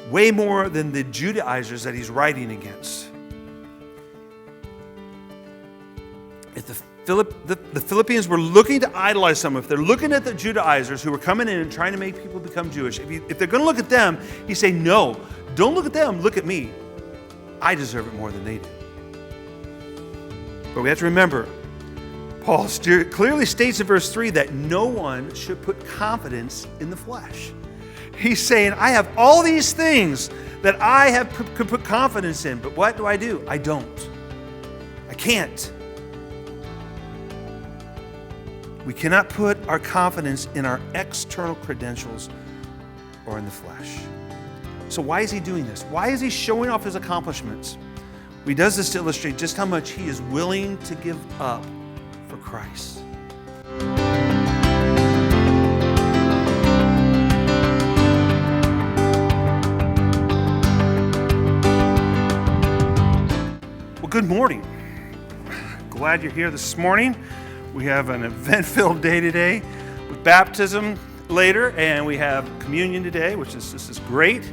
way more than the Judaizers that he's writing against. If the Philippians were looking to idolize someone, if they're looking at the Judaizers who were coming in and trying to make people become Jewish, if they're going to look at them, he's saying, no, don't look at them, look at me. I deserve it more than they do. But we have to remember, Paul clearly states in verse 3 that no one should put confidence in the flesh. He's saying, I have all these things that I could put confidence in, but what do? I don't. I can't. We cannot put our confidence in our external credentials or in the flesh. So why is he doing this? Why is he showing off his accomplishments? He does this to illustrate just how much he is willing to give up for Christ. Well, good morning. Glad you're here this morning. We have an event-filled day today with baptism later, and we have communion today, this is great.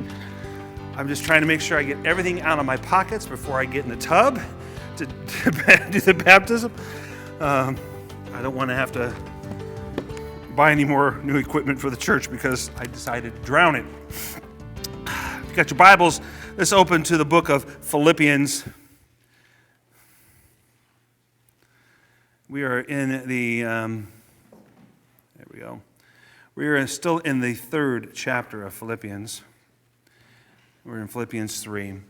I'm just trying to make sure I get everything out of my pockets before I get in the tub to do the baptism. I don't want to have to buy any more new equipment for the church because I decided to drown it. If you got your Bibles, let's open to the book of Philippians. We are in the, there we go. We are still in the 3rd chapter of Philippians. We're in Philippians 3.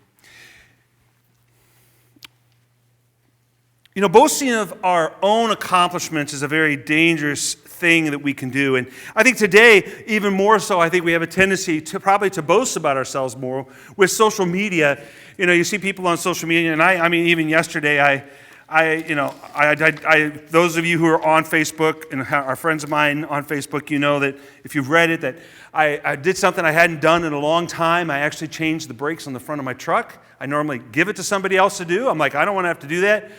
You know, boasting of our own accomplishments is a very dangerous thing that we can do. And I think today, even more so, I think we have a tendency to probably to boast about ourselves more with social media. You know, you see people on social media, and I mean, even yesterday, those of you who are on Facebook and are friends of mine on Facebook, you know that if you've read it, that I did something I hadn't done in a long time. I actually changed the brakes on the front of my truck. I normally give it to somebody else to do. I'm like, I don't want to have to do that,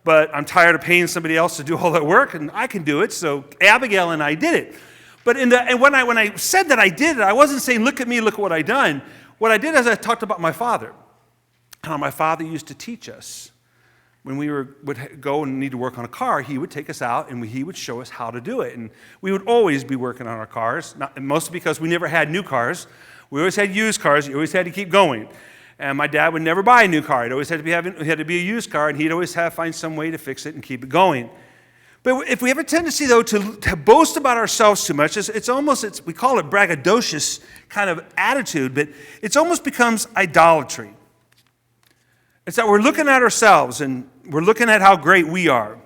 but I'm tired of paying somebody else to do all that work, and I can do it. So Abigail and I did it. But when I said that I did it, I wasn't saying, look at me, look at what I done. What I did is I talked about my father. How my father used to teach us. When we would go and need to work on a car, he would take us out and he would show us how to do it. And we would always be working on our cars, mostly because we never had new cars. We always had used cars. You always had to keep going. And my dad would never buy a new car. It always had to be a used car, and he'd always find some way to fix it and keep it going. But if we have a tendency, though, to boast about ourselves too much, we call it braggadocious kind of attitude, but it almost becomes idolatry. It's that we're looking at ourselves and we're looking at how great we are.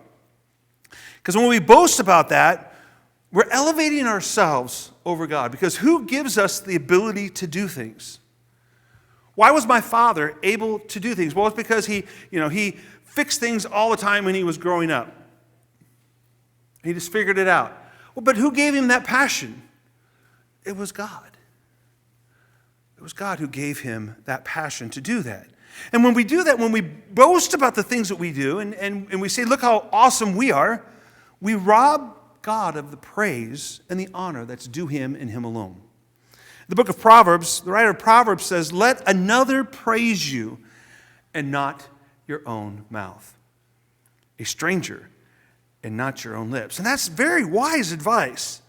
Because when we boast about that, we're elevating ourselves over God. Because who gives us the ability to do things? Why was my father able to do things? Well, it's because he fixed things all the time when he was growing up. He just figured it out. Well, but who gave him that passion? It was God. It was God who gave him that passion to do that. And when we do that, when we boast about the things that we do, and we say, look how awesome we are, we rob God of the praise and the honor that's due him and him alone. The book of Proverbs, the writer of Proverbs says, let another praise you and not your own mouth. A stranger and not your own lips. And that's very wise advice.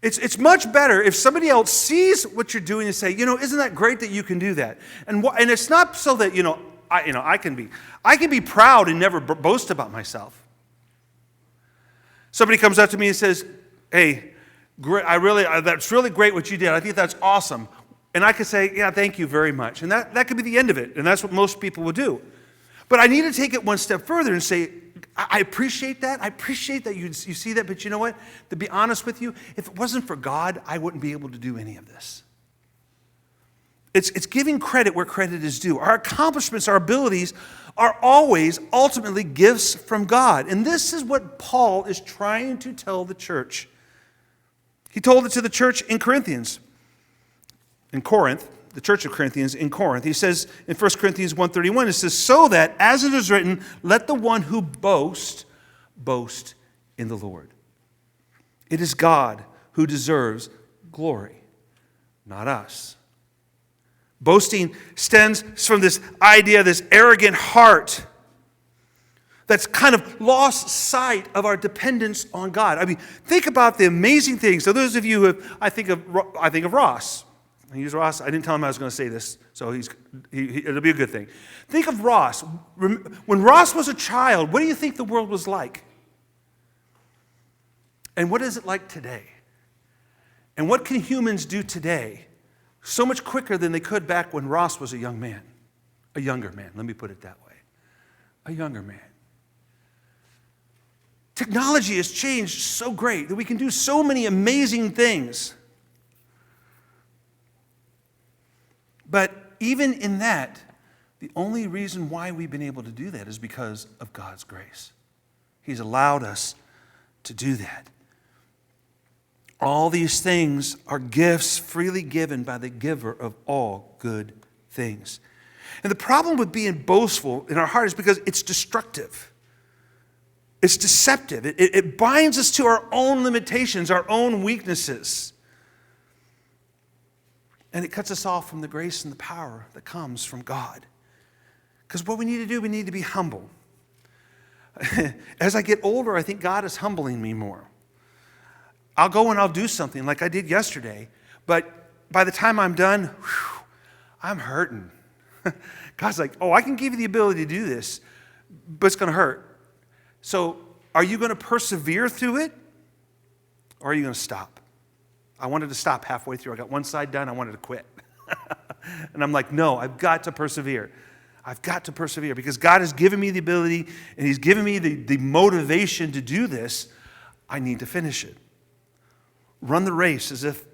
It's much better if somebody else sees what you're doing and say, isn't that great that you can do that? And it's not so that, I can be proud and never boast about myself. Somebody comes up to me and says, hey, great, that's really great what you did. I think that's awesome. And I could say, yeah, thank you very much. And that could be the end of it. And that's what most people would do. But I need to take it one step further and say, I appreciate that. I appreciate that you see that. But you know what? To be honest with you, if it wasn't for God, I wouldn't be able to do any of this. It's giving credit where credit is due. Our accomplishments, our abilities are always ultimately gifts from God. And this is what Paul is trying to tell the church. He told it to the church in Corinth, the church of Corinthians in Corinth. He says in 1 Corinthians 1:31, it says, so that, as it is written, let the one who boasts, boast in the Lord. It is God who deserves glory, not us. Boasting stems from this idea, this arrogant heart that's kind of lost sight of our dependence on God. I mean, think about the amazing things. So those of you who I think of Ross. I use Ross. I didn't tell him I was going to say this, so it'll be a good thing. Think of Ross. When Ross was a child, what do you think the world was like? And what is it like today? And what can humans do today so much quicker than they could back when Ross was a young man? A younger man, let me put it that way. A younger man. Technology has changed so great that we can do so many amazing things. But even in that, the only reason why we've been able to do that is because of God's grace. He's allowed us to do that. All these things are gifts freely given by the giver of all good things. And the problem with being boastful in our heart is because it's destructive. It's deceptive. It binds us to our own limitations, our own weaknesses. And it cuts us off from the grace and the power that comes from God. Because what we need to do, we need to be humble. As I get older, I think God is humbling me more. I'll go and I'll do something like I did yesterday, but by the time I'm done, I'm hurting. God's like, oh, I can give you the ability to do this, but it's going to hurt. So are you going to persevere through it, or are you going to stop? I wanted to stop halfway through. I got one side done. I wanted to quit. And I'm like, no, I've got to persevere. I've got to persevere because God has given me the ability and He's given me the motivation to do this. I need to finish it. Run the race as if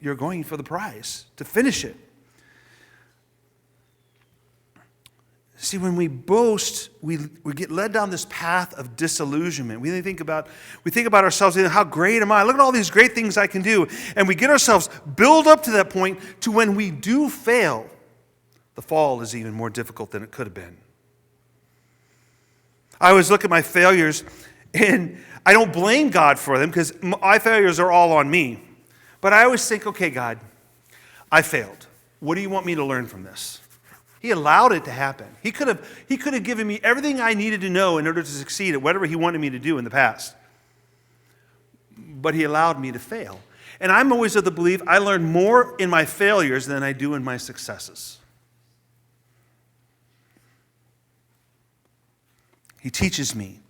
you're going for the prize, to finish it. See, when we boast, we get led down this path of disillusionment. We think about ourselves, how great am I? Look at all these great things I can do. And we get ourselves build up to that point to when we do fail, the fall is even more difficult than it could have been. I always look at my failures, and I don't blame God for them because my failures are all on me. But I always think, okay, God, I failed. What do you want me to learn from this? He allowed it to happen. He could have given me everything I needed to know in order to succeed at whatever He wanted me to do in the past. But He allowed me to fail. And I'm always of the belief I learn more in my failures than I do in my successes. He teaches me.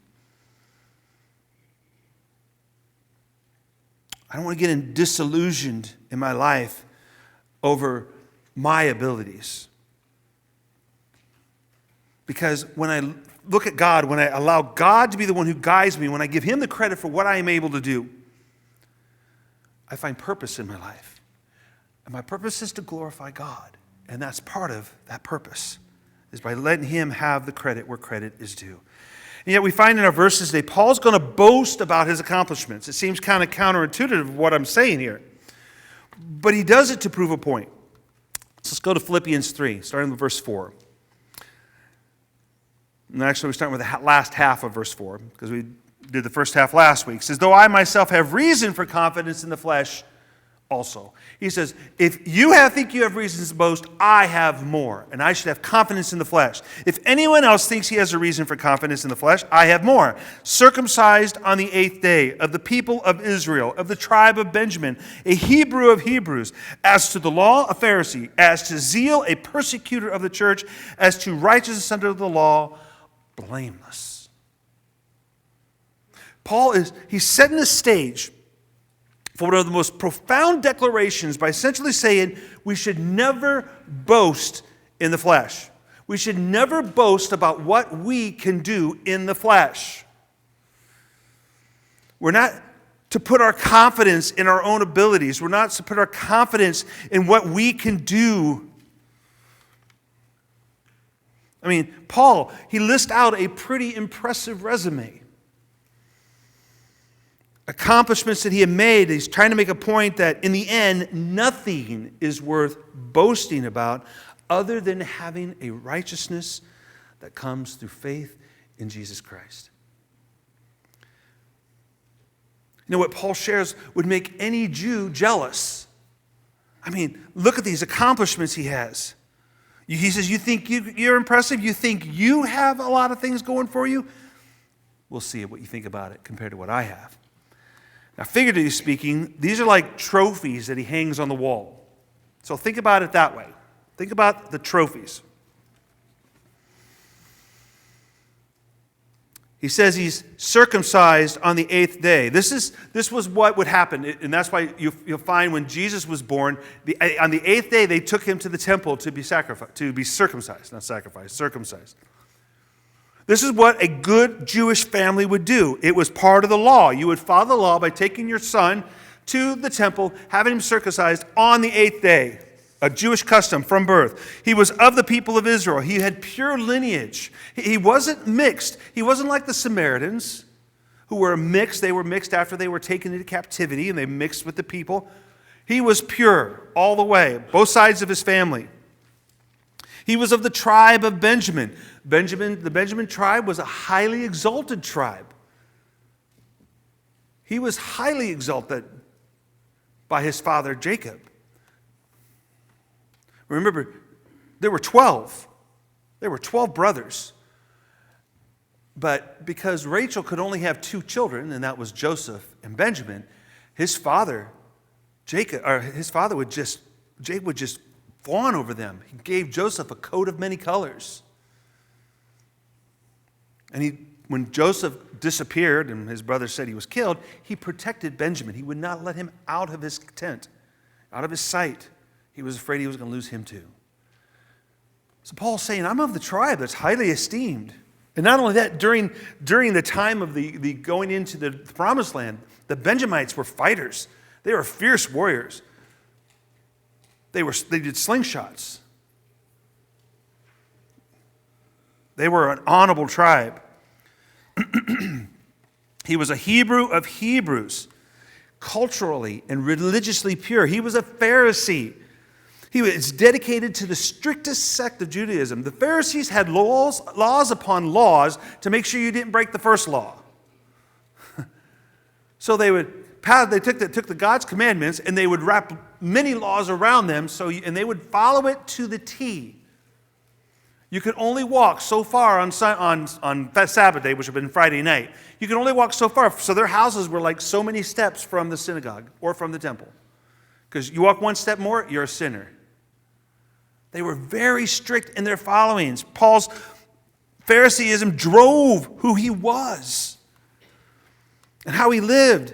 I don't want to get disillusioned in my life over my abilities. Because when I look at God, when I allow God to be the one who guides me, when I give Him the credit for what I am able to do, I find purpose in my life. And my purpose is to glorify God. And that's part of that purpose, is by letting Him have the credit where credit is due. And yet we find in our verses today, Paul's going to boast about his accomplishments. It seems kind of counterintuitive of what I'm saying here. But he does it to prove a point. So let's go to Philippians 3, starting with verse 4. And actually, we're starting with the last half of verse 4, because we did the first half last week. It says, though I myself have reason for confidence in the flesh also. He says, if you think you have reasons to boast, I have more, and I should have confidence in the flesh. If anyone else thinks he has a reason for confidence in the flesh, I have more. Circumcised on the 8th day, of the people of Israel, of the tribe of Benjamin, a Hebrew of Hebrews, as to the law, a Pharisee, as to zeal, a persecutor of the church, as to righteousness under the law, blameless. Paul he's setting the stage for one of the most profound declarations by essentially saying we should never boast in the flesh. We should never boast about what we can do in the flesh. We're not to put our confidence in our own abilities. We're not to put our confidence in what we can do. I mean, Paul, he lists out a pretty impressive resume. Accomplishments that he had made. He's trying to make a point that in the end, nothing is worth boasting about other than having a righteousness that comes through faith in Jesus Christ. You know what Paul shares would make any Jew jealous. I mean, look at these accomplishments he has. He says, you think you're impressive? You think you have a lot of things going for you? We'll see what you think about it compared to what I have. Now, figuratively speaking, these are like trophies that he hangs on the wall. So think about it that way. Think about the trophies. He says he's circumcised on the 8th day. This was what would happen, and that's why you'll find when Jesus was born, on the 8th day they took him to the temple to be circumcised, not sacrificed, circumcised. This is what a good Jewish family would do. It was part of the law. You would follow the law by taking your son to the temple, having him circumcised on the 8th day. A Jewish custom from birth. He was of the people of Israel. He had pure lineage. He wasn't mixed. He wasn't like the Samaritans who were mixed. They were mixed after they were taken into captivity and they mixed with the people. He was pure all the way, both sides of his family. He was of the tribe of Benjamin. The Benjamin tribe was a highly exalted tribe. He was highly exalted by his father Jacob. Remember, there were 12. There were 12 brothers. But because Rachel could only have 2 children, and that was Joseph and Benjamin, Jacob would just fawn over them. He gave Joseph a coat of many colors. And when Joseph disappeared and his brothers said he was killed, he protected Benjamin. He would not let him out of his tent, out of his sight. He was afraid he was going to lose him too. So Paul's saying, I'm of the tribe that's highly esteemed. And not only that, during the time of the going into the promised land, the Benjamites were fighters. They were fierce warriors. They did slingshots. They were an honorable tribe. He was a Hebrew of Hebrews, culturally and religiously pure. He was a Pharisee. He was dedicated to the strictest sect of Judaism. The Pharisees had laws upon laws to make sure you didn't break the first law. So they took the God's commandments and they would wrap many laws around them, and they would follow it to the T. You could only walk so far on Sabbath day, which would have been Friday night. You could only walk so far. So their houses were like so many steps from the synagogue or from the temple. Because you walk one step more, you're a sinner. They were very strict in their followings. Paul's Phariseeism drove who he was and how he lived.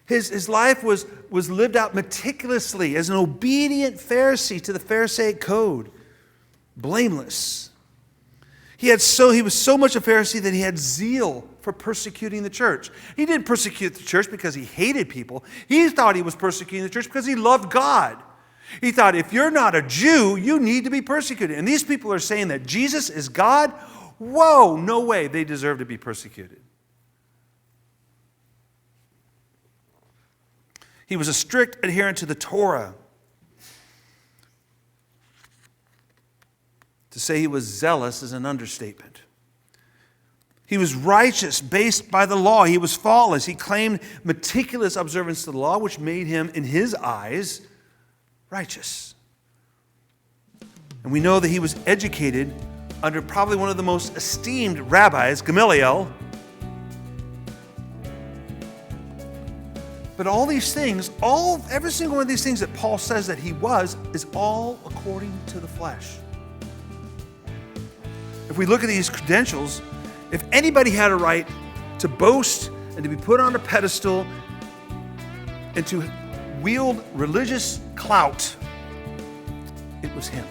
His life was lived out meticulously as an obedient Pharisee to the Pharisaic code. Blameless. He was so much a Pharisee that he had zeal for persecuting the church. He didn't persecute the church because he hated people. He thought he was persecuting the church because he loved God. He thought, if you're not a Jew, you need to be persecuted. And these people are saying that Jesus is God? Whoa, no way. They deserve to be persecuted. He was a strict adherent to the Torah. To say he was zealous is an understatement. He was righteous based by the law. He was flawless. He claimed meticulous observance to the law, which made him, in his eyes, righteous. And we know that he was educated under probably one of the most esteemed rabbis, Gamaliel. But all these things, every single one of these things that Paul says that he was, is all according to the flesh. If we look at these credentials, if anybody had a right to boast and to be put on a pedestal and to wield religious clout, it was him.